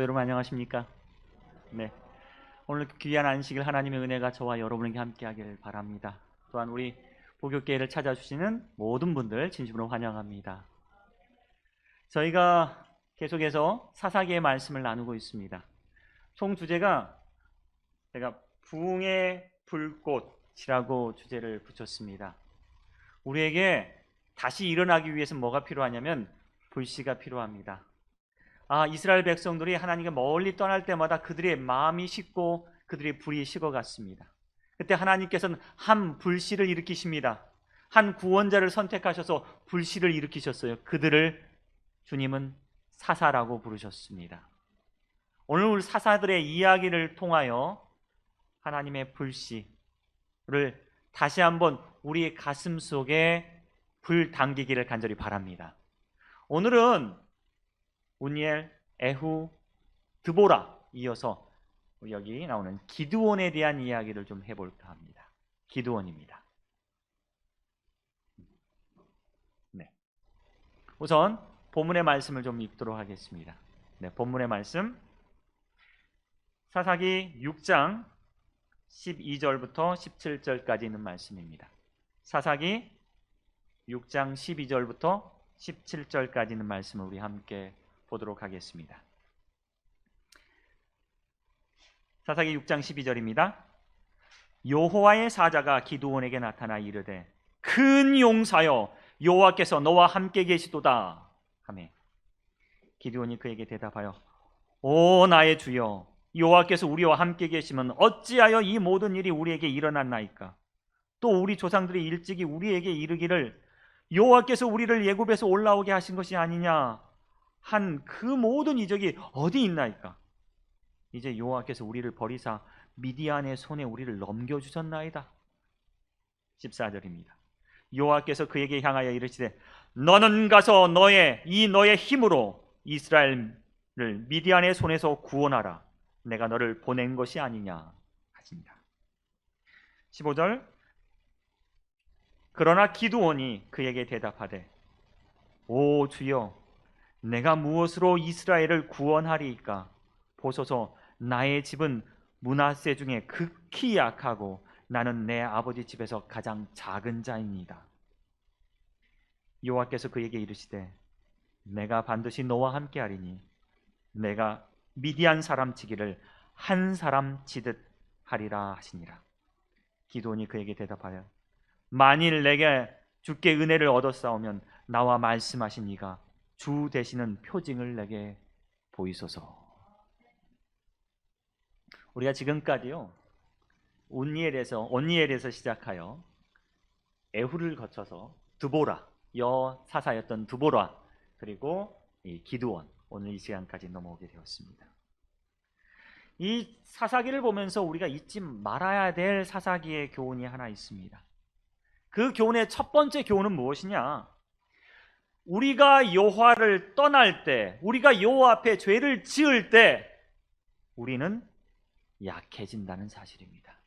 여러분 안녕하십니까? 네, 오늘 귀한 안식일 하나님의 은혜가 저와 여러분에게 함께하길 바랍니다. 또한 우리 복역교회를 찾아주시는 모든 분들 진심으로 환영합니다. 저희가 계속해서 사사기의 말씀을 나누고 있습니다. 총 주제가 제가 부흥의 불꽃이라고 주제를 붙였습니다. 우리에게 다시 일어나기 위해서 뭐가 필요하냐면 불씨가 필요합니다. 이스라엘 백성들이 하나님께 멀리 떠날 때마다 그들의 마음이 식고 그들의 불이 식어갔습니다. 그때 하나님께서는 한 불씨를 일으키십니다. 한 구원자를 선택하셔서 불씨를 일으키셨어요. 그들을 주님은 사사라고 부르셨습니다. 오늘 우리 사사들의 이야기를 통하여 하나님의 불씨를 다시 한번 우리의 가슴 속에 불 당기기를 간절히 바랍니다. 오늘은 운니엘, 에후, 드보라 이어서 여기 나오는 기드온에 대한 이야기를 좀 해볼까 합니다. 기드온입니다. 네. 우선 본문의 말씀을 좀 읽도록 하겠습니다. 네, 본문의 말씀 사사기 6장 12절부터 17절까지 있는 말씀입니다. 사사기 6장 12절부터 17절까지 있는 말씀을 우리 함께 보도록 하겠습니다. 사사기 6장 12절입니다. 여호와의 사자가 기드온에게 나타나 이르되 큰 용사여 여호와께서 너와 함께 계시도다 하매 기드온이 그에게 대답하여 오 나의 주여 여호와께서 우리와 함께 계시면 어찌하여 이 모든 일이 우리에게 일어났나이까. 또 우리 조상들이 일찍이 우리에게 이르기를 여호와께서 우리를 애굽에서 올라오게 하신 것이 아니냐 한 그 모든 이적이 어디 있나이까. 이제 여호와께서 우리를 버리사 미디안의 손에 우리를 넘겨주셨나이다. 14절입니다. 여호와께서 그에게 향하여 이르시되 너는 가서 너의 힘으로 이스라엘을 미디안의 손에서 구원하라. 내가 너를 보낸 것이 아니냐 하십니다. 15절 그러나 기드온이 그에게 대답하되 오 주여 내가 무엇으로 이스라엘을 구원하리이까. 보소서 나의 집은 므낫세 중에 극히 약하고 나는 내 아버지 집에서 가장 작은 자입니다. 여호와께서 그에게 이르시되 내가 반드시 너와 함께하리니 내가 미디안 사람 치기를 한 사람 치듯 하리라 하시니라. 기드온이 그에게 대답하여 만일 내게 주께 은혜를 얻었사오면 나와 말씀하신 이가 주 되시는 표징을 내게 보이소서. 우리가 지금까지요 온니엘에서 시작하여 에후를 거쳐서 드보라 여사사였던 드보라 그리고 이 기드온 오늘 이 시간까지 넘어오게 되었습니다. 이 사사기를 보면서 우리가 잊지 말아야 될 사사기의 교훈이 하나 있습니다. 그 교훈의 첫 번째 교훈은 무엇이냐? 우리가 여호와를 떠날 때, 우리가 여호와 앞에 죄를 지을 때 우리는 약해진다는 사실입니다.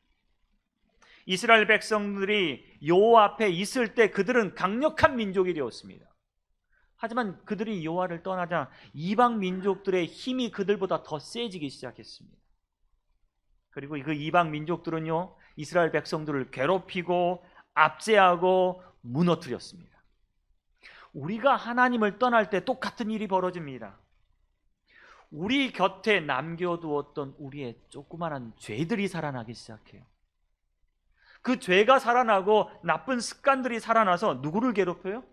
이스라엘 백성들이 여호와 앞에 있을 때 그들은 강력한 민족이 되었습니다. 하지만 그들이 여호와를 떠나자 이방 민족들의 힘이 그들보다 더 세지기 시작했습니다. 그리고 그 이방 민족들은요 이스라엘 백성들을 괴롭히고 압제하고 무너뜨렸습니다. 우리가 하나님을 떠날 때 똑같은 일이 벌어집니다. 우리 곁에 남겨두었던 우리의 조그마한 죄들이 살아나기 시작해요. 그 죄가 살아나고 나쁜 습관들이 살아나서 누구를 괴롭혀요?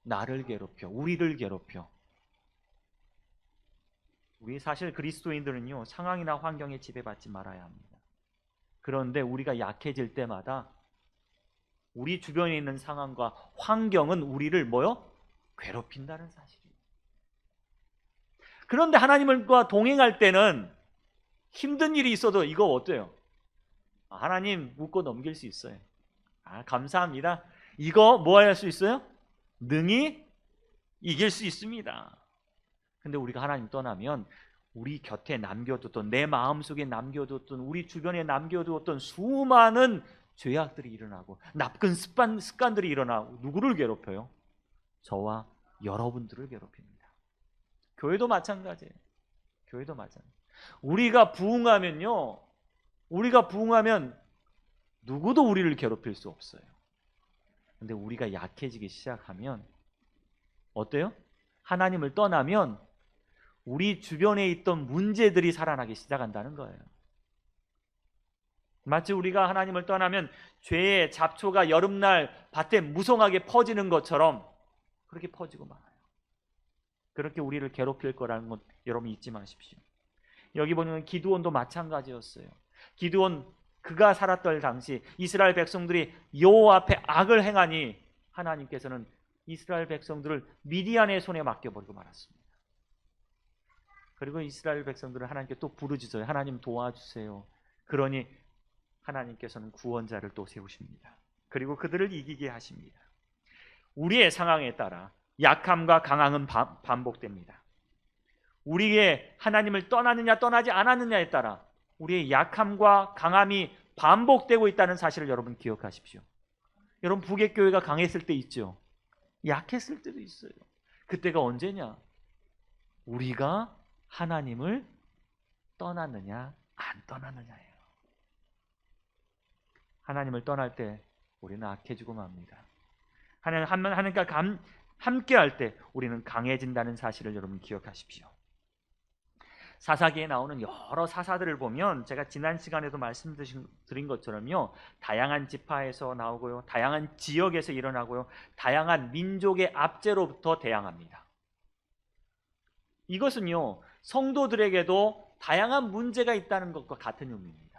나를 괴롭혀, 우리를 괴롭혀. 우리 사실 그리스도인들은요 상황이나 환경에 지배받지 말아야 합니다. 그런데 우리가 약해질 때마다 우리 주변에 있는 상황과 환경은 우리를 괴롭힌다는 사실이에요. 그런데 하나님과 동행할 때는 힘든 일이 있어도 이거 어때요? 하나님 웃고 넘길 수 있어요. 감사합니다. 이거 뭐 할 수 있어요? 능히 이길 수 있습니다. 근데 우리가 하나님 떠나면 우리 곁에 남겨뒀던 내 마음속에 남겨뒀던 우리 주변에 남겨두었던 수많은 죄악들이 일어나고 나쁜 습관들이 일어나고 누구를 괴롭혀요? 저와 여러분들을 괴롭힙니다. 교회도 마찬가지예요. 교회도 마찬가지. 우리가 부흥하면요, 우리가 부흥하면 누구도 우리를 괴롭힐 수 없어요. 근데 우리가 약해지기 시작하면 어때요? 하나님을 떠나면 우리 주변에 있던 문제들이 살아나기 시작한다는 거예요. 마치 우리가 하나님을 떠나면 죄의 잡초가 여름날 밭에 무성하게 퍼지는 것처럼 그렇게 퍼지고 말아요. 그렇게 우리를 괴롭힐 거라는 것 여러분 잊지 마십시오. 여기 보면 기드온도 마찬가지였어요. 기드온 그가 살았던 당시 이스라엘 백성들이 여호와 앞에 악을 행하니 하나님께서는 이스라엘 백성들을 미디안의 손에 맡겨버리고 말았습니다. 그리고 이스라엘 백성들을 하나님께 또 부르짖어요. 하나님 도와주세요. 그러니 하나님께서는 구원자를 또 세우십니다. 그리고 그들을 이기게 하십니다. 우리의 상황에 따라 약함과 강함은 반복됩니다. 우리의 하나님을 떠나느냐 떠나지 않았느냐에 따라 우리의 약함과 강함이 반복되고 있다는 사실을 여러분 기억하십시오. 여러분 북의 교회가 강했을 때 있죠. 약했을 때도 있어요. 그때가 언제냐? 우리가 하나님을 떠났느냐 안 떠났느냐예요. 하나님을 떠날 때 우리는 악해지고 맙니다. 하나님과 함께할 때 우리는 강해진다는 사실을 여러분 기억하십시오. 사사기에 나오는 여러 사사들을 보면 제가 지난 시간에도 말씀드린 것처럼요, 다양한 지파에서 나오고요, 다양한 지역에서 일어나고요, 다양한 민족의 압제로부터 대항합니다. 이것은요, 성도들에게도 다양한 문제가 있다는 것과 같은 의미입니다.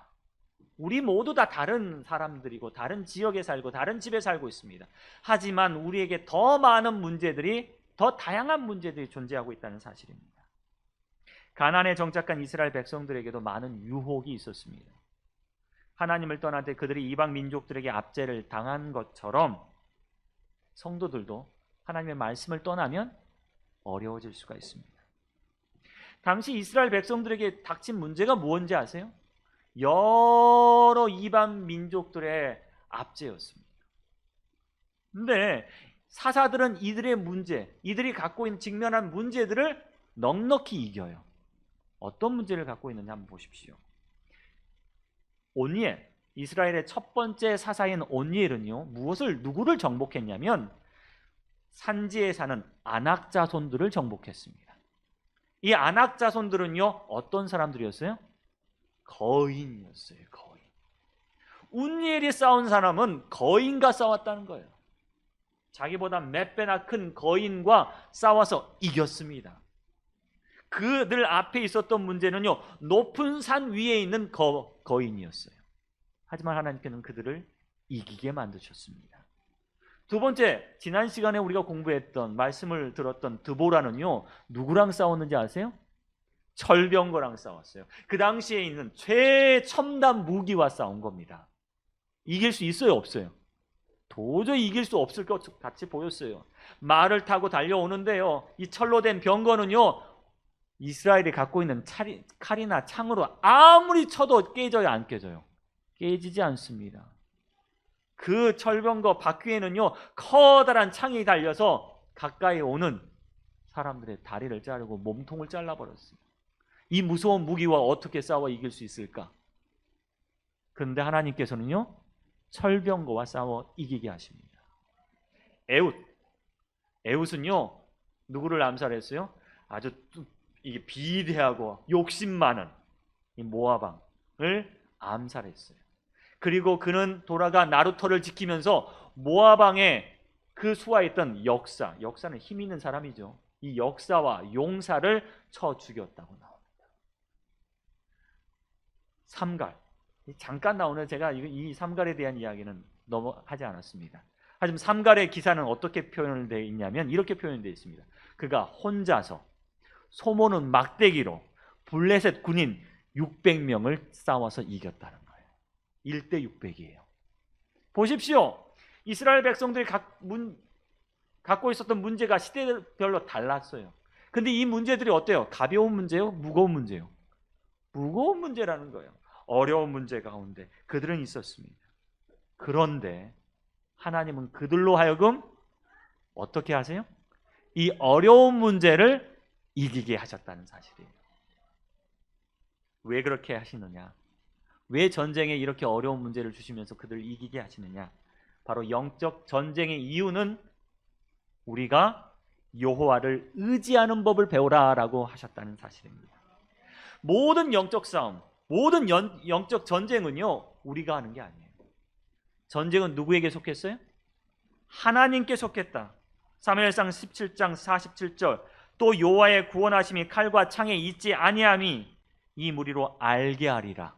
우리 모두 다 다른 사람들이고 다른 지역에 살고 다른 집에 살고 있습니다. 하지만 우리에게 더 많은 문제들이, 더 다양한 문제들이 존재하고 있다는 사실입니다. 가나안에 정착한 이스라엘 백성들에게도 많은 유혹이 있었습니다. 하나님을 떠날 때 그들이 이방 민족들에게 압제를 당한 것처럼 성도들도 하나님의 말씀을 떠나면 어려워질 수가 있습니다. 당시 이스라엘 백성들에게 닥친 문제가 무엇인지 아세요? 여러 이방 민족들의 압제였습니다. 근데 사사들은 이들의 문제, 이들이 갖고 있는 직면한 문제들을 넉넉히 이겨요. 어떤 문제를 갖고 있느냐 한번 보십시오. 온니엘, 이스라엘의 첫 번째 사사인 온니엘은요, 누구를 정복했냐면 산지에 사는 아낙 자손들을 정복했습니다. 이 아낙 자손들은요, 어떤 사람들이었어요? 거인이었어요. 거인. 온니엘이 싸운 사람은 거인과 싸웠다는 거예요. 자기보다 몇 배나 큰 거인과 싸워서 이겼습니다. 그들 앞에 있었던 문제는요, 높은 산 위에 있는 거인이었어요. 하지만 하나님께서는 그들을 이기게 만드셨습니다. 두 번째, 지난 시간에 우리가 공부했던, 말씀을 들었던 드보라는요, 누구랑 싸웠는지 아세요? 철병거랑 싸웠어요. 그 당시에 있는 최첨단 무기와 싸운 겁니다. 이길 수 있어요, 없어요? 도저히 이길 수 없을 것 같이 보였어요. 말을 타고 달려오는데요, 이 철로 된 병거는요, 이스라엘이 갖고 있는 칼이나 창으로 아무리 쳐도 깨져요, 안 깨져요? 깨지지 않습니다. 그 철병거 바퀴에는요, 커다란 창이 달려서 가까이 오는 사람들의 다리를 자르고 몸통을 잘라버렸어요. 이 무서운 무기와 어떻게 싸워 이길 수 있을까? 그런데 하나님께서는요, 철병거와 싸워 이기게 하십니다. 에훗은요, 누구를 암살했어요? 아주 이게 비대하고 욕심 많은 이 모아방을 암살했어요. 그리고 그는 돌아가 나루터를 지키면서 모아방의 그 수하였던 역사는 힘 있는 사람이죠. 이 역사와 용사를 쳐 죽였다고 나옵니다. 삼갈, 잠깐 나오는, 제가 이 삼갈에 대한 이야기는 너무 하지 않았습니다. 하지만 삼갈의 기사는 어떻게 표현되어 있냐면 이렇게 표현되어 있습니다. 그가 혼자서 소모는 막대기로 블레셋 군인 600명을 싸워서 이겼다는 거예요. 1대 600이에요. 보십시오. 이스라엘 백성들이 갖고 있었던 문제가 시대별로 달랐어요. 근데 이 문제들이 어때요? 가벼운 문제요? 무거운 문제요? 무거운 문제라는 거예요. 어려운 문제 가운데 그들은 있었습니다. 그런데 하나님은 그들로 하여금 어떻게 하세요? 이 어려운 문제를 이기게 하셨다는 사실이에요. 왜 그렇게 하시느냐? 왜 전쟁에 이렇게 어려운 문제를 주시면서 그들을 이기게 하시느냐? 바로 영적 전쟁의 이유는 우리가 여호와를 의지하는 법을 배우라라고 하셨다는 사실입니다. 모든 영적 싸움, 모든 영적 전쟁은요, 우리가 하는 게 아니에요. 전쟁은 누구에게 속했어요? 하나님께 속했다. 사무엘상 17장 47절, 또 여호와의 구원하심이 칼과 창에 있지 아니함이 이 무리로 알게 하리라.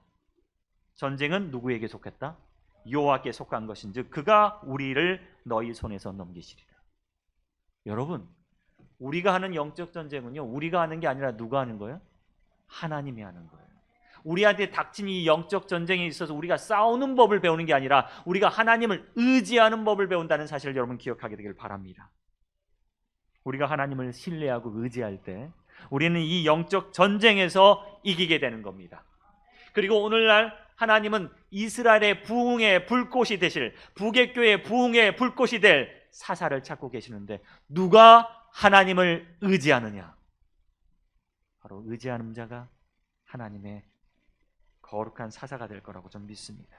전쟁은 누구에게 속했다? 여호와께 속한 것인즉 그가 우리를 너희 손에서 넘기시리라. 여러분, 우리가 하는 영적 전쟁은요, 우리가 하는 게 아니라 누가 하는 거예요? 하나님이 하는 거예요. 우리한테 닥친 이 영적 전쟁에 있어서 우리가 싸우는 법을 배우는 게 아니라 우리가 하나님을 의지하는 법을 배운다는 사실을 여러분 기억하게 되길 바랍니다. 우리가 하나님을 신뢰하고 의지할 때 우리는 이 영적 전쟁에서 이기게 되는 겁니다. 그리고 오늘날 하나님은 이스라엘의 부흥의 불꽃이 되실, 북외교의 부흥의 불꽃이 될 사사를 찾고 계시는데 누가 하나님을 의지하느냐? 바로 의지하는 자가 하나님의 거룩한 사사가 될 거라고 저는 믿습니다.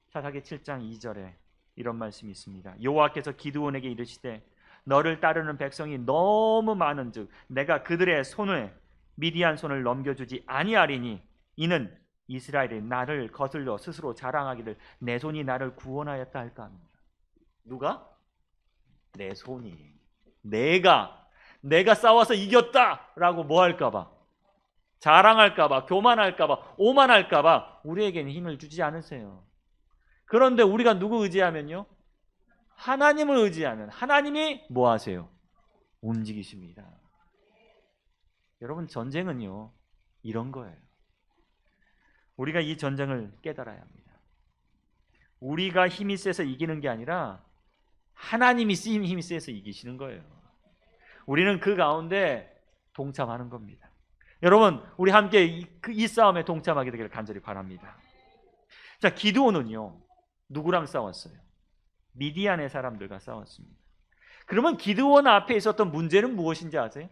사사기 7장 2절에 이런 말씀이 있습니다. 여호와께서 기드온에게 이르시되 너를 따르는 백성이 너무 많은즉 내가 그들의 손에 미디안 손을 넘겨주지 아니하리니 이는 이스라엘이 나를 거슬러 스스로 자랑하기를 내 손이 나를 구원하였다 할까 합니다. 누가? 내 손이, 내가 싸워서 이겼다라고 뭐 할까봐, 자랑할까봐, 교만할까봐, 오만할까봐 우리에게는 힘을 주지 않으세요. 그런데 우리가 누구 의지하면요? 하나님을 의지하면 하나님이 뭐 하세요? 움직이십니다. 여러분, 전쟁은요 이런 거예요. 우리가 이 전쟁을 깨달아야 합니다. 우리가 힘이 세서 이기는 게 아니라 하나님이 힘이 세서 이기시는 거예요. 우리는 그 가운데 동참하는 겁니다. 여러분, 우리 함께 이 싸움에 동참하게 되기를 간절히 바랍니다. 자, 기드온은요 누구랑 싸웠어요? 미디안의 사람들과 싸웠습니다. 그러면 기드온 앞에 있었던 문제는 무엇인지 아세요?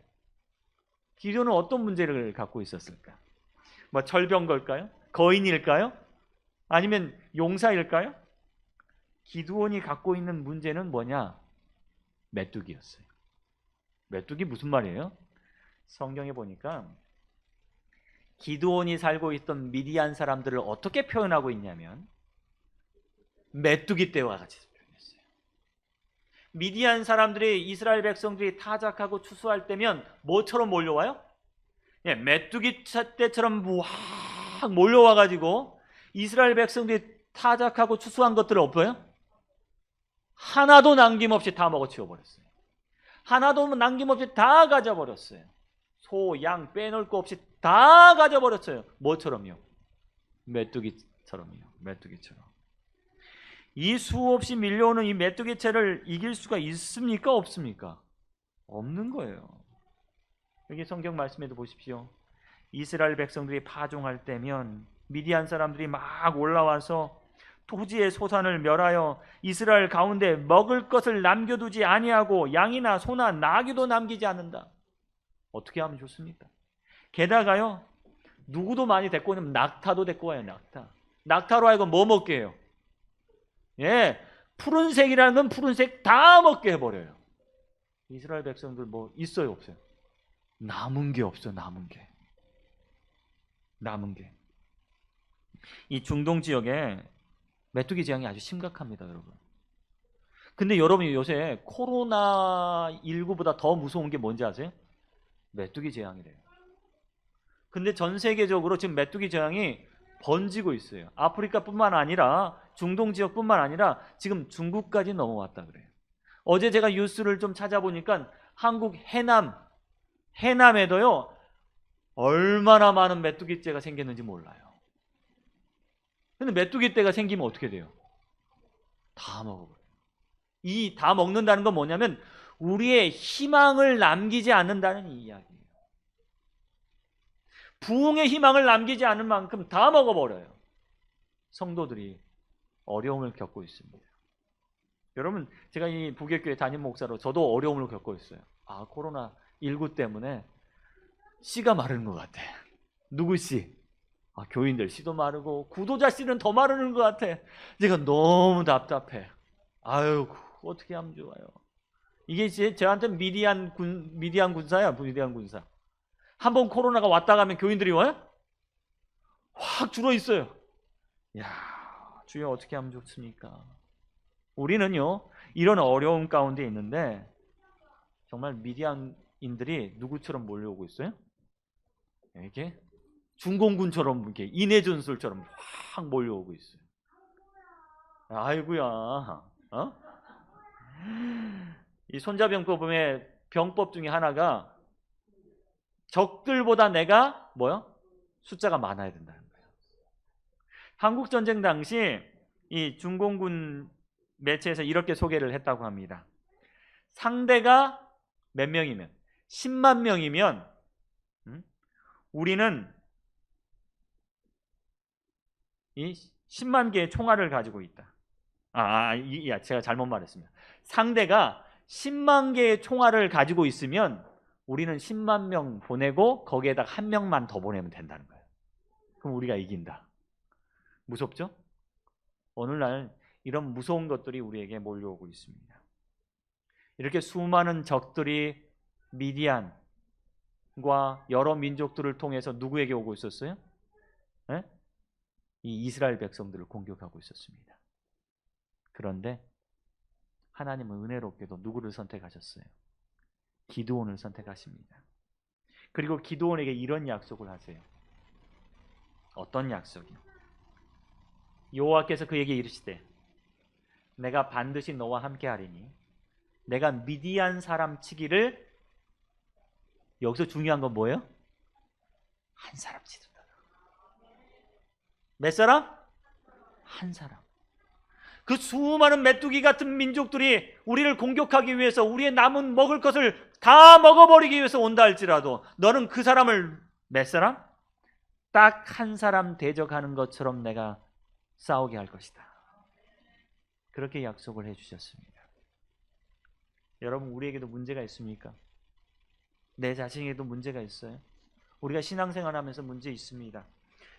기드온은 어떤 문제를 갖고 있었을까? 뭐 철병 걸까요? 거인일까요? 아니면 용사일까요? 기드온이 갖고 있는 문제는 뭐냐? 메뚜기였어요. 메뚜기 무슨 말이에요? 성경에 보니까 기드온이 살고 있던 미디안 사람들을 어떻게 표현하고 있냐면 메뚜기 떼와 같이 표현했어요. 미디안 사람들이 이스라엘 백성들이 타작하고 추수할 때면 뭐처럼 몰려와요? 예, 메뚜기 떼처럼 확 몰려와가지고 이스라엘 백성들이 타작하고 추수한 것들을 없어요? 하나도 남김없이 다 먹어치워버렸어요. 하나도 남김없이 다 가져버렸어요. 소, 양 빼놓을 거 없이 다 가져버렸어요. 뭐처럼요? 메뚜기처럼요. 메뚜기처럼. 이 수없이 밀려오는 이 메뚜기채를 이길 수가 있습니까? 없습니까? 없는 거예요. 여기 성경 말씀에도 보십시오. 이스라엘 백성들이 파종할 때면 미디안 사람들이 막 올라와서 토지의 소산을 멸하여 이스라엘 가운데 먹을 것을 남겨두지 아니하고 양이나 소나 나귀도 남기지 않는다. 어떻게 하면 좋습니까? 게다가요, 누구도 많이 데리고 오면 낙타도 데리고 와요. 낙타로 하여금 뭐 먹게 해요? 예, 푸른색이라는 건 푸른색 다 먹게 해버려요. 이스라엘 백성들 뭐 있어요, 없어요? 남은 게 없어요. 남은 게. 이 중동 지역에 메뚜기 재앙이 아주 심각합니다, 여러분. 근데 여러분이 요새 코로나19보다 더 무서운 게 뭔지 아세요? 메뚜기 재앙이래요. 근데 전 세계적으로 지금 메뚜기 재앙이 번지고 있어요. 아프리카뿐만 아니라 중동 지역뿐만 아니라 지금 중국까지 넘어왔다 그래요. 어제 제가 뉴스를 좀 찾아보니까 한국 해남에도요 얼마나 많은 메뚜기떼가 생겼는지 몰라요. 근데 메뚜기떼가 생기면 어떻게 돼요? 다 먹어버려요. 이 다 먹는다는 건 뭐냐면 우리의 희망을 남기지 않는다는 이 이야기예요. 부흥의 희망을 남기지 않을 만큼 다 먹어버려요. 성도들이 어려움을 겪고 있습니다. 여러분, 제가 이 북외교회 담임 목사로 저도 어려움을 겪고 있어요. 코로나19 때문에 씨가 마르는 것 같아. 누구 씨? 교인들 씨도 마르고 구도자 씨는 더 마르는 것 같아. 제가 너무 답답해. 아유, 어떻게 하면 좋아요. 이게 저한테 미디안 군사야. 미디안 군사. 한번 코로나가 왔다 가면 교인들이 와요? 확 줄어 있어요. 야, 주여 어떻게 하면 좋습니까? 우리는요, 이런 어려움 가운데 있는데 정말 미디안인들이 누구처럼 몰려오고 있어요? 이렇게 중공군처럼, 이렇게 인해전술처럼 확 몰려오고 있어요. 아이고야, 이 손자병법의 병법 중에 하나가 적들보다 내가 숫자가 많아야 된다는 거예요. 한국 전쟁 당시 이 중공군 매체에서 이렇게 소개를 했다고 합니다. 상대가 몇 명이면 10만 명이면 우리는 이 10만 개의 총알을 가지고 있다. 제가 잘못 말했습니다. 상대가 10만 개의 총알을 가지고 있으면 우리는 10만 명 보내고 거기에다 한 명만 더 보내면 된다는 거예요. 그럼 우리가 이긴다. 무섭죠? 오늘날 이런 무서운 것들이 우리에게 몰려오고 있습니다. 이렇게 수많은 적들이 미디안과 여러 민족들을 통해서 누구에게 오고 있었어요? 네? 이 이스라엘 백성들을 공격하고 있었습니다. 그런데 하나님은 은혜롭게도 누구를 선택하셨어요? 기드온을 선택하십니다. 그리고 기드온에게 이런 약속을 하세요. 어떤 약속이요? 여호와께서 그에게 이르시되 내가 반드시 너와 함께 하리니 내가 미디안 사람 치기를, 여기서 중요한 건 뭐예요? 한 사람 치든다. 몇 사람? 한 사람. 그 수많은 메뚜기 같은 민족들이 우리를 공격하기 위해서 우리의 남은 먹을 것을 다 먹어버리기 위해서 온다 할지라도 너는 그 사람을 몇 사람? 딱 한 사람 대적하는 것처럼 내가 싸우게 할 것이다. 그렇게 약속을 해주셨습니다. 여러분, 우리에게도 문제가 있습니까? 내 자신에게도 문제가 있어요. 우리가 신앙생활하면서 문제 있습니다.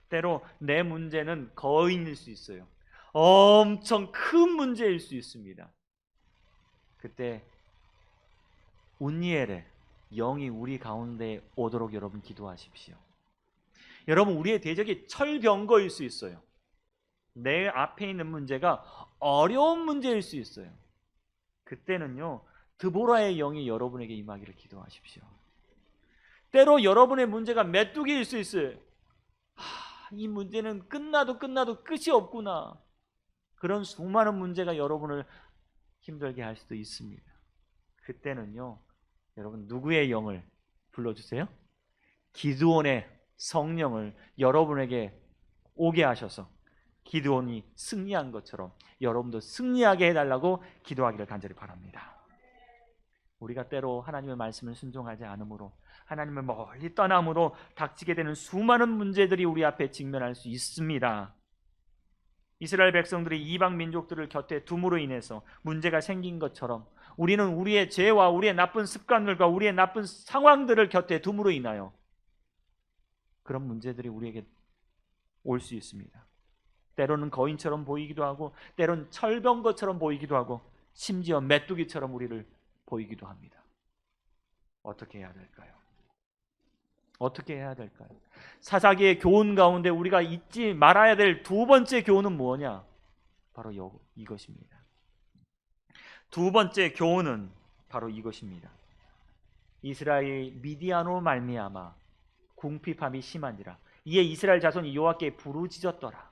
때로 내 문제는 거인일 수 있어요. 엄청 큰 문제일 수 있습니다. 그때 운니엘의 영이 우리 가운데 오도록 여러분 기도하십시오. 여러분, 우리의 대적이 철병거일 수 있어요. 내 앞에 있는 문제가 어려운 문제일 수 있어요. 그때는요, 드보라의 영이 여러분에게 임하기를 기도하십시오. 때로 여러분의 문제가 메뚜기일 수 있어요. 이 문제는 끝나도 끝이 없구나. 그런 수많은 문제가 여러분을 힘들게 할 수도 있습니다. 그때는요, 여러분 누구의 영을 불러주세요? 기드온의 성령을 여러분에게 오게 하셔서 기드온이 승리한 것처럼 여러분도 승리하게 해달라고 기도하기를 간절히 바랍니다. 우리가 때로 하나님의 말씀을 순종하지 않으므로, 하나님을 멀리 떠남으로 닥치게 되는 수많은 문제들이 우리 앞에 직면할 수 있습니다. 이스라엘 백성들이 이방 민족들을 곁에 둠으로 인해서 문제가 생긴 것처럼 우리는 우리의 죄와 우리의 나쁜 습관들과 우리의 나쁜 상황들을 곁에 둠으로 인하여 그런 문제들이 우리에게 올 수 있습니다. 때로는 거인처럼 보이기도 하고, 때로는 철병거처럼 보이기도 하고, 심지어 메뚜기처럼 우리를 보이기도 합니다. 어떻게 해야 될까요? 어떻게 해야 될까요? 사사기의 교훈 가운데 우리가 잊지 말아야 될 두 번째 교훈은 뭐냐? 바로 이것입니다. 두 번째 교훈은 바로 이것입니다. 이스라엘이 미디안으로 말미암아 궁핍함이 심한지라 이에 이스라엘 자손이 여호와께 부르짖었더라.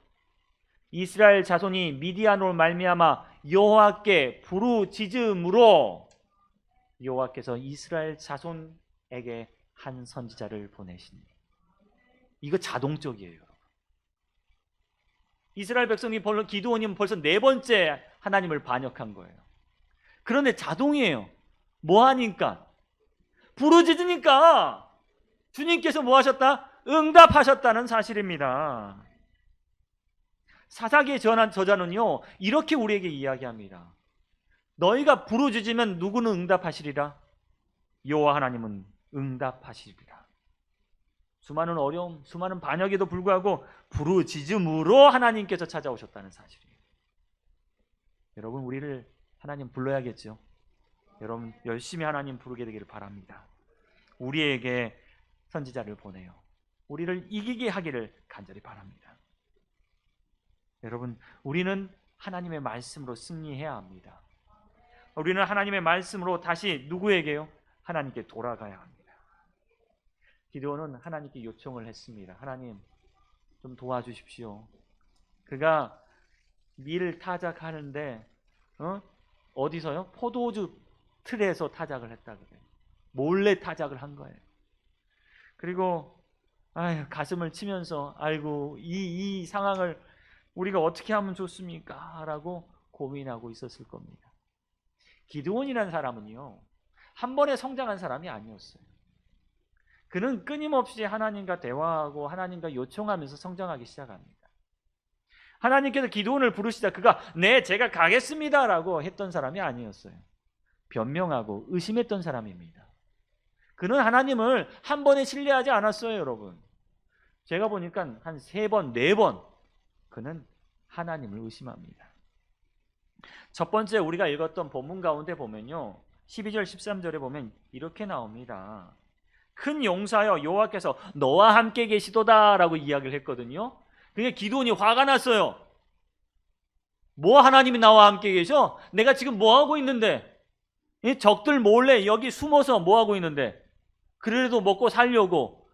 이스라엘 자손이 미디안으로 말미암아 여호와께 부르짖음으로 여호와께서 이스라엘 자손에게 한 선지자를 보내시니, 이거 자동적이에요. 이스라엘 백성이 기드온이 벌써 네 번째 하나님을 반역한 거예요. 그런데 자동이에요. 뭐 하니까? 부르짖으니까 주님께서 뭐 하셨다? 응답하셨다는 사실입니다. 사사기의 저자는요, 이렇게 우리에게 이야기합니다. 너희가 부르짖으면 누구는 응답하시리라? 여호와 하나님은 응답하시리라. 수많은 어려움, 수많은 반역에도 불구하고 부르짖음으로 하나님께서 찾아오셨다는 사실이에요. 여러분, 우리를 하나님 불러야겠죠. 여러분 열심히 하나님 부르게 되기를 바랍니다. 우리에게 선지자를 보내요. 우리를 이기게 하기를 간절히 바랍니다. 여러분, 우리는 하나님의 말씀으로 승리해야 합니다. 우리는 하나님의 말씀으로 다시 누구에게요? 하나님께 돌아가야 합니다. 기드온은 하나님께 요청을 했습니다. 하나님, 좀 도와주십시오. 그가 밀 타작하는데 어디서요? 포도주 틀에서 타작을 했다 그래요. 몰래 타작을 한 거예요. 그리고 가슴을 치면서 아이고 이 상황을 우리가 어떻게 하면 좋습니까? 라고 고민하고 있었을 겁니다. 기드온이라는 사람은요, 한 번에 성장한 사람이 아니었어요. 그는 끊임없이 하나님과 대화하고 하나님과 요청하면서 성장하기 시작합니다. 하나님께서 기드온을 부르시자 그가 네, 제가 가겠습니다 라고 했던 사람이 아니었어요. 변명하고 의심했던 사람입니다. 그는 하나님을 한 번에 신뢰하지 않았어요, 여러분. 제가 보니까 한 3번, 4번 그는 하나님을 의심합니다. 첫 번째 우리가 읽었던 본문 가운데 보면요, 12절 13절에 보면 이렇게 나옵니다. 큰 용사여 여호와께서 너와 함께 계시도다 라고 이야기를 했거든요. 그게 기드온이 화가 났어요. 뭐 하나님이 나와 함께 계셔? 내가 지금 뭐 하고 있는데? 이 적들 몰래 여기 숨어서 뭐 하고 있는데? 그래도 먹고 살려고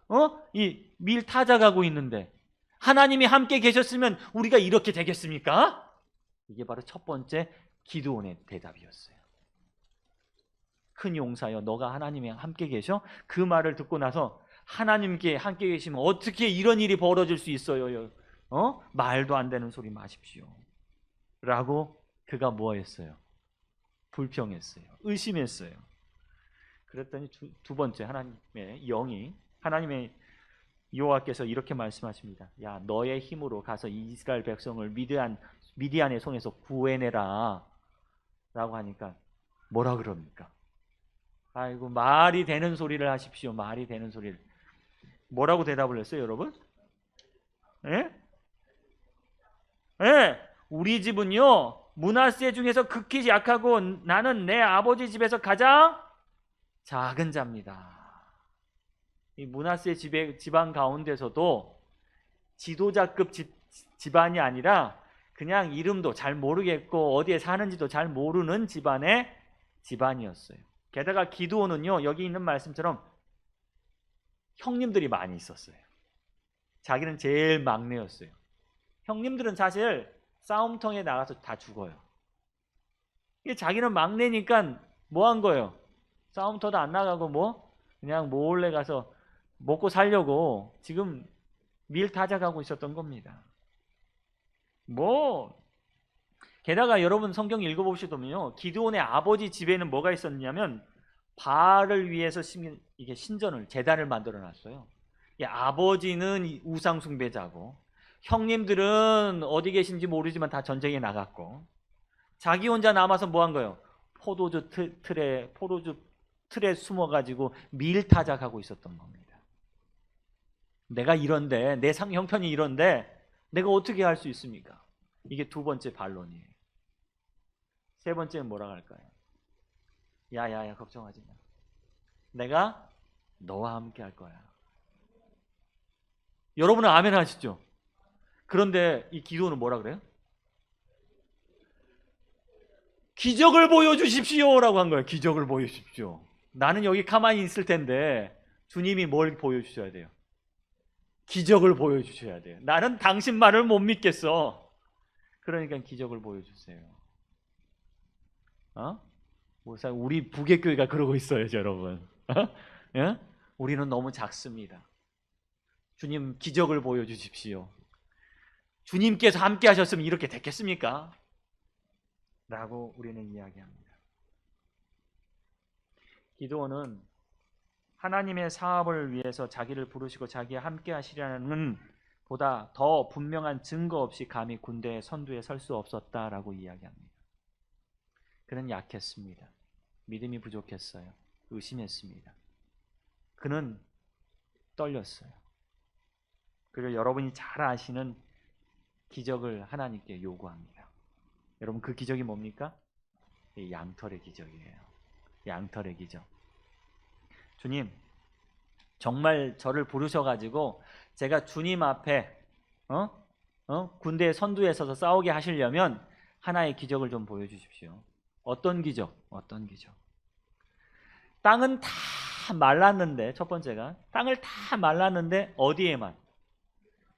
이 밀 타작하고 있는데 하나님이 함께 계셨으면 우리가 이렇게 되겠습니까? 이게 바로 첫 번째 기드온의 대답이었어요. 큰 용사여 너가 하나님이 함께 계셔? 그 말을 듣고 나서 하나님께 함께 계시면 어떻게 이런 일이 벌어질 수 있어요? 말도 안 되는 소리 마십시오 라고 그가 뭐 했어요? 불평했어요. 의심했어요. 그랬더니 두 번째 하나님의 영이, 하나님의 여호와께서 이렇게 말씀하십니다. 야, 너의 힘으로 가서 이스라엘 백성을 미디안의 손에서 구해내라 라고 하니까 뭐라 그럽니까? 아이고, 말이 되는 소리를 하십시오. 말이 되는 소리를. 뭐라고 대답을 했어요, 여러분? 예? 예, 우리 집은요 므낫세 중에서 극히 약하고 나는 내 아버지 집에서 가장 작은 자입니다. 이 므낫세 집안 가운데서도 지도자급 집안이 아니라 그냥 이름도 잘 모르겠고 어디에 사는지도 잘 모르는 집안이었어요. 게다가 기드온은요 여기 있는 말씀처럼 형님들이 많이 있었어요. 자기는 제일 막내였어요. 형님들은 사실 싸움통에 나가서 다 죽어요. 자기는 막내니까 뭐 한 거예요? 싸움터도 안 나가고 그냥 몰래 가서 먹고 살려고 지금 밀 타작하고 있었던 겁니다. 게다가 여러분 성경 읽어보시면요, 기드온의 아버지 집에는 뭐가 있었냐면 바알을 위해서 이게 신전을, 제단을 만들어 놨어요. 아버지는 우상 숭배자고 형님들은 어디 계신지 모르지만 다 전쟁에 나갔고 자기 혼자 남아서 뭐 한 거예요? 포도주 틀에 숨어가지고 밀 타작하고 있었던 겁니다. 내가 이런데, 내 형편이 이런데 내가 어떻게 할 수 있습니까? 이게 두 번째 반론이에요. 세 번째는 뭐라고 할까요? 야야야, 걱정하지 마. 내가 너와 함께 할 거야. 여러분은 아멘 하시죠? 그런데 이 기도는 뭐라 그래요? 기적을 보여주십시오 라고 한 거예요. 기적을 보여주십시오. 나는 여기 가만히 있을 텐데 주님이 뭘 보여주셔야 돼요? 기적을 보여주셔야 돼요. 나는 당신 말을 못 믿겠어. 그러니까 기적을 보여주세요. 우리 부계교회가 그러고 있어요, 여러분. 예? 우리는 너무 작습니다. 주님, 기적을 보여주십시오. 주님께서 함께 하셨으면 이렇게 됐겠습니까? 라고 우리는 이야기합니다. 기드온은 하나님의 사업을 위해서 자기를 부르시고 자기와 함께 하시려는 보다 더 분명한 증거 없이 감히 군대의 선두에 설 수 없었다라고 이야기합니다. 그는 약했습니다. 믿음이 부족했어요. 의심했습니다. 그는 떨렸어요. 그리고 여러분이 잘 아시는 기적을 하나님께 요구합니다. 여러분 그 기적이 뭡니까? 이 양털의 기적이에요. 양털의 기적. 주님 정말 저를 부르셔가지고 제가 주님 앞에 군대 선두에 서서 싸우게 하시려면 하나의 기적을 좀 보여주십시오. 어떤 기적? 어떤 기적? 땅은 다 말랐는데, 첫 번째가 땅을 다 말랐는데 어디에만?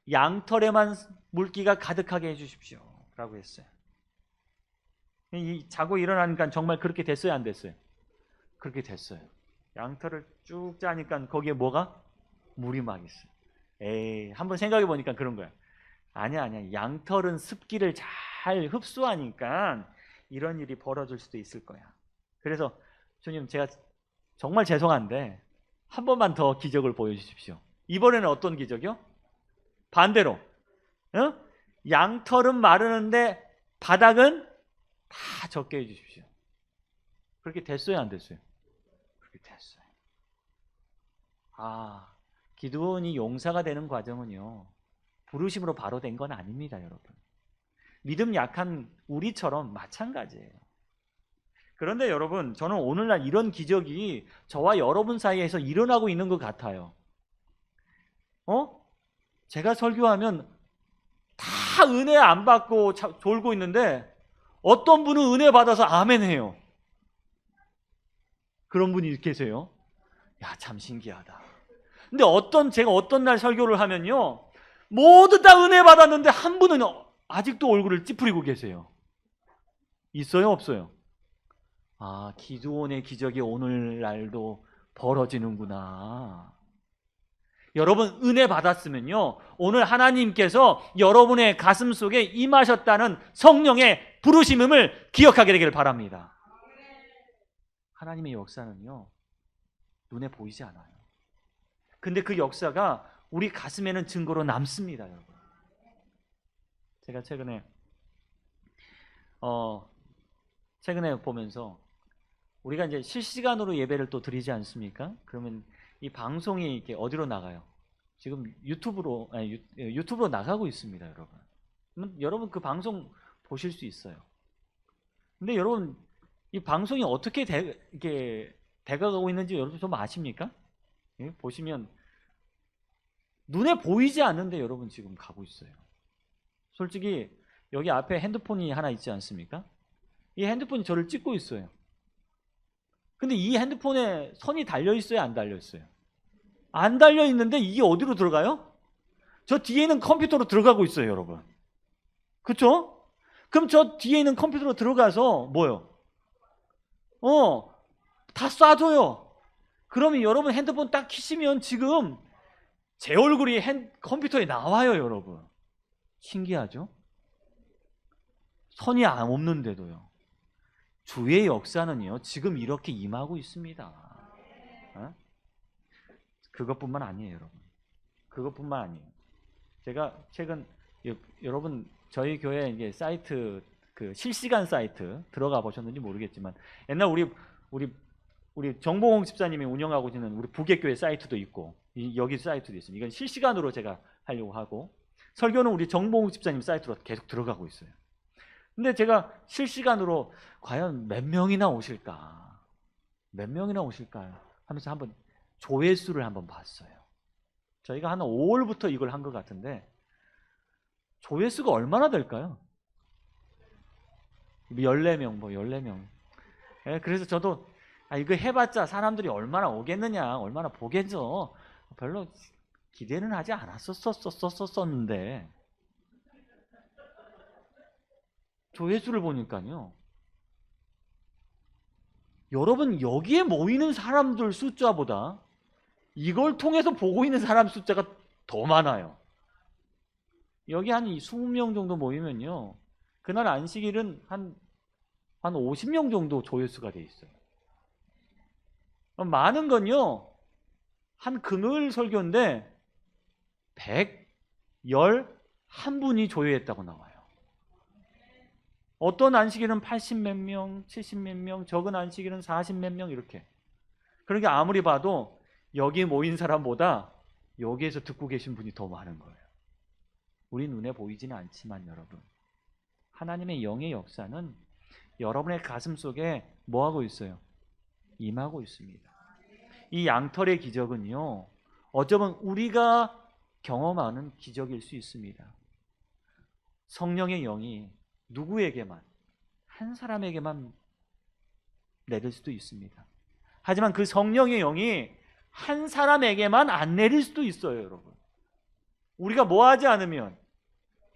양털에만 물기가 가득하게 해주십시오 라고 했어요. 자고 일어나니까 정말 그렇게 됐어요, 안 됐어요? 그렇게 됐어요. 양털을 쭉 짜니까 거기에 뭐가? 물이 막 있어요. 에이, 한번 생각해 보니까 그런 거야. 아니야. 양털은 습기를 잘 흡수하니까 이런 일이 벌어질 수도 있을 거야. 그래서 주님 제가 정말 죄송한데 한 번만 더 기적을 보여주십시오. 이번에는 어떤 기적이요? 반대로 양털은 마르는데 바닥은 다 젖게 해주십시오. 그렇게 됐어요, 안 됐어요? 그렇게 됐어요. 기드온이 용사가 되는 과정은요, 부르심으로 바로 된 건 아닙니다, 여러분. 믿음 약한 우리처럼 마찬가지예요. 그런데 여러분, 저는 오늘날 이런 기적이 저와 여러분 사이에서 일어나고 있는 것 같아요. 제가 설교하면 다 은혜 안 받고 졸고 있는데 어떤 분은 은혜 받아서 아멘 해요. 그런 분이 계세요. 야, 참 신기하다. 근데 제가 어떤 날 설교를 하면요, 모두 다 은혜 받았는데 한 분은 아직도 얼굴을 찌푸리고 계세요. 있어요, 없어요? 기드온의 기적이 오늘날도 벌어지는구나. 여러분 은혜 받았으면요, 오늘 하나님께서 여러분의 가슴 속에 임하셨다는 성령의 부르심을 기억하게 되기를 바랍니다. 하나님의 역사는요, 눈에 보이지 않아요. 근데 그 역사가 우리 가슴에는 증거로 남습니다, 여러분. 제가 최근에 보면서 우리가 이제 실시간으로 예배를 또 드리지 않습니까? 그러면 이 방송이 이렇게 어디로 나가요? 지금 유튜브로 나가고 있습니다, 여러분. 여러분 그 방송 보실 수 있어요. 근데 여러분 이 방송이 어떻게 이렇게 돼가고 있는지 여러분 좀 아십니까? 보시면 눈에 보이지 않는데 여러분 지금 가고 있어요. 솔직히 여기 앞에 핸드폰이 하나 있지 않습니까? 이 핸드폰이 저를 찍고 있어요. 근데 이 핸드폰에 선이 달려 있어요, 안 달려 있어요? 안 달려 있는데 이게 어디로 들어가요? 저 뒤에 있는 컴퓨터로 들어가고 있어요, 여러분. 그렇죠? 그럼 저 뒤에 있는 컴퓨터로 들어가서 뭐요? 다 쏴줘요. 그러면 여러분 핸드폰 딱 키시면 지금 제 얼굴이 컴퓨터에 나와요, 여러분. 신기하죠? 선이 없는데도요. 주의 역사는요, 지금 이렇게 임하고 있습니다. 그것뿐만 아니에요, 여러분. 그것뿐만 아니에요. 제가 최근 여러분 저희 교회 이제 사이트, 그 실시간 사이트 들어가 보셨는지 모르겠지만 옛날 우리 정봉홍 집사님이 운영하고 있는 우리 부계교회 사이트도 있고 여기 사이트도 있습니다. 이건 실시간으로 제가 하려고 하고, 설교는 우리 정봉홍 집사님 사이트로 계속 들어가고 있어요. 근데 제가 실시간으로 과연 몇 명이나 오실까? 몇 명이나 오실까요? 하면서 한번 조회수를 한번 봤어요. 저희가 한 5월부터 이걸 한 것 같은데 조회수가 얼마나 될까요? 14명, 14명. 그래서 저도 이거 해봤자 사람들이 얼마나 오겠느냐, 얼마나 보겠죠. 별로 기대는 하지 않았었는데 조회수를 보니까요, 여러분 여기에 모이는 사람들 숫자보다 이걸 통해서 보고 있는 사람 숫자가 더 많아요. 여기 한 20명 정도 모이면요, 그날 안식일은 한 50명 정도 조회수가 돼 있어요. 많은 건요, 한 금요일 설교인데 111분이 조회했다고 나와요. 어떤 안식일은 80 몇 명, 70 몇 명, 적은 안식일은 40 몇 명 이렇게. 그러니까 아무리 봐도 여기 모인 사람보다 여기에서 듣고 계신 분이 더 많은 거예요. 우리 눈에 보이지는 않지만 여러분, 하나님의 영의 역사는 여러분의 가슴 속에 뭐하고 있어요? 임하고 있습니다. 이 양털의 기적은요, 어쩌면 우리가 경험하는 기적일 수 있습니다. 성령의 영이 누구에게만, 한 사람에게만 내릴 수도 있습니다. 하지만 그 성령의 영이 한 사람에게만 안 내릴 수도 있어요, 여러분. 우리가 뭐 하지 않으면,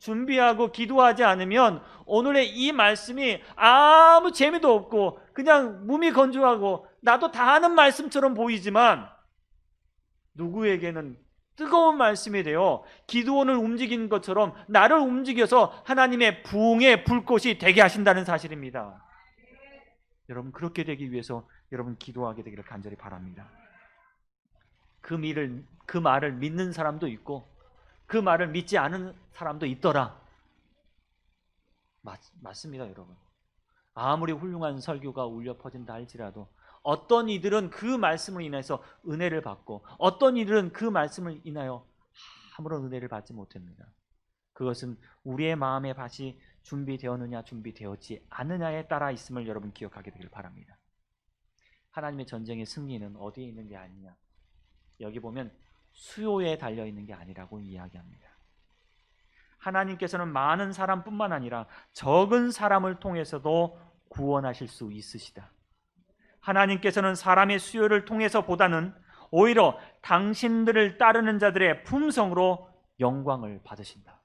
준비하고 기도하지 않으면 오늘의 이 말씀이 아무 재미도 없고 그냥 몸이 건조하고 나도 다 아는 말씀처럼 보이지만 누구에게는 뜨거운 말씀이 되어 기드온을 움직이는 것처럼 나를 움직여서 하나님의 부흥의 불꽃이 되게 하신다는 사실입니다. 여러분, 그렇게 되기 위해서 여러분 기도하게 되기를 간절히 바랍니다. 그 말을 믿는 사람도 있고 그 말을 믿지 않은 사람도 있더라. 맞습니다, 여러분. 아무리 훌륭한 설교가 울려 퍼진다 할지라도 어떤 이들은 그 말씀을 인해서 은혜를 받고 어떤 이들은 그 말씀을 인하여 아무런 은혜를 받지 못합니다. 그것은 우리의 마음의 밭이 준비되었느냐 준비되었지 않느냐에 따라 있음을 여러분 기억하게 되길 바랍니다. 하나님의 전쟁의 승리는 어디에 있는 게 아니냐, 여기 보면 수요에 달려있는 게 아니라고 이야기합니다. 하나님께서는 많은 사람뿐만 아니라 적은 사람을 통해서도 구원하실 수 있으시다. 하나님께서는 사람의 수요를 통해서 보다는 오히려 당신들을 따르는 자들의 품성으로 영광을 받으신다.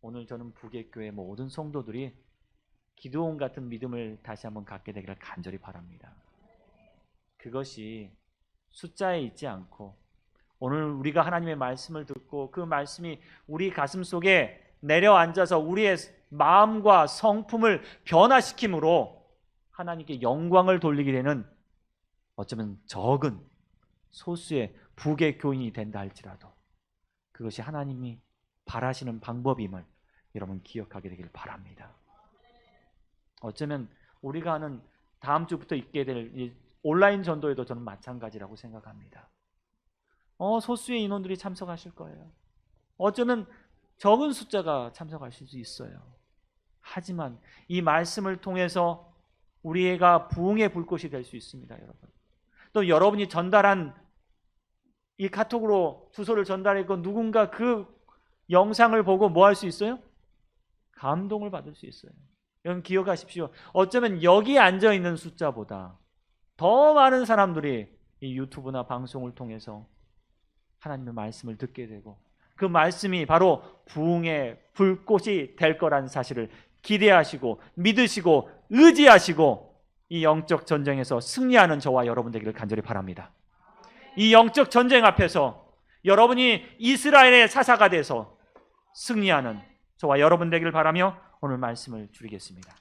오늘 저는 부객교회 모든 성도들이 기드온 같은 믿음을 다시 한번 갖게 되기를 간절히 바랍니다. 그것이 숫자에 있지 않고 오늘 우리가 하나님의 말씀을 듣고 그 말씀이 우리 가슴 속에 내려앉아서 우리의 마음과 성품을 변화시킴으로 하나님께 영광을 돌리게 되는 어쩌면 적은 소수의 부의 교인이 된다 할지라도 그것이 하나님이 바라시는 방법임을 여러분 기억하게 되기를 바랍니다. 어쩌면 우리가 하는 다음 주부터 있게 될 이 온라인 전도에도 저는 마찬가지라고 생각합니다. 소수의 인원들이 참석하실 거예요. 어쩌면 적은 숫자가 참석하실 수 있어요. 하지만 이 말씀을 통해서 우리가 부흥의 불꽃이 될 수 있습니다, 여러분. 또 여러분이 전달한 이 카톡으로 주소를 전달했고 누군가 그 영상을 보고 뭐 할 수 있어요? 감동을 받을 수 있어요. 여러분 기억하십시오. 어쩌면 여기 앉아있는 숫자보다 더 많은 사람들이 이 유튜브나 방송을 통해서 하나님의 말씀을 듣게 되고 그 말씀이 바로 부흥의 불꽃이 될 거라는 사실을 기대하시고 믿으시고 의지하시고 이 영적 전쟁에서 승리하는 저와 여러분 되기를 간절히 바랍니다. 이 영적 전쟁 앞에서 여러분이 이스라엘의 사사가 돼서 승리하는 저와 여러분 되기를 바라며 오늘 말씀을 줄이겠습니다.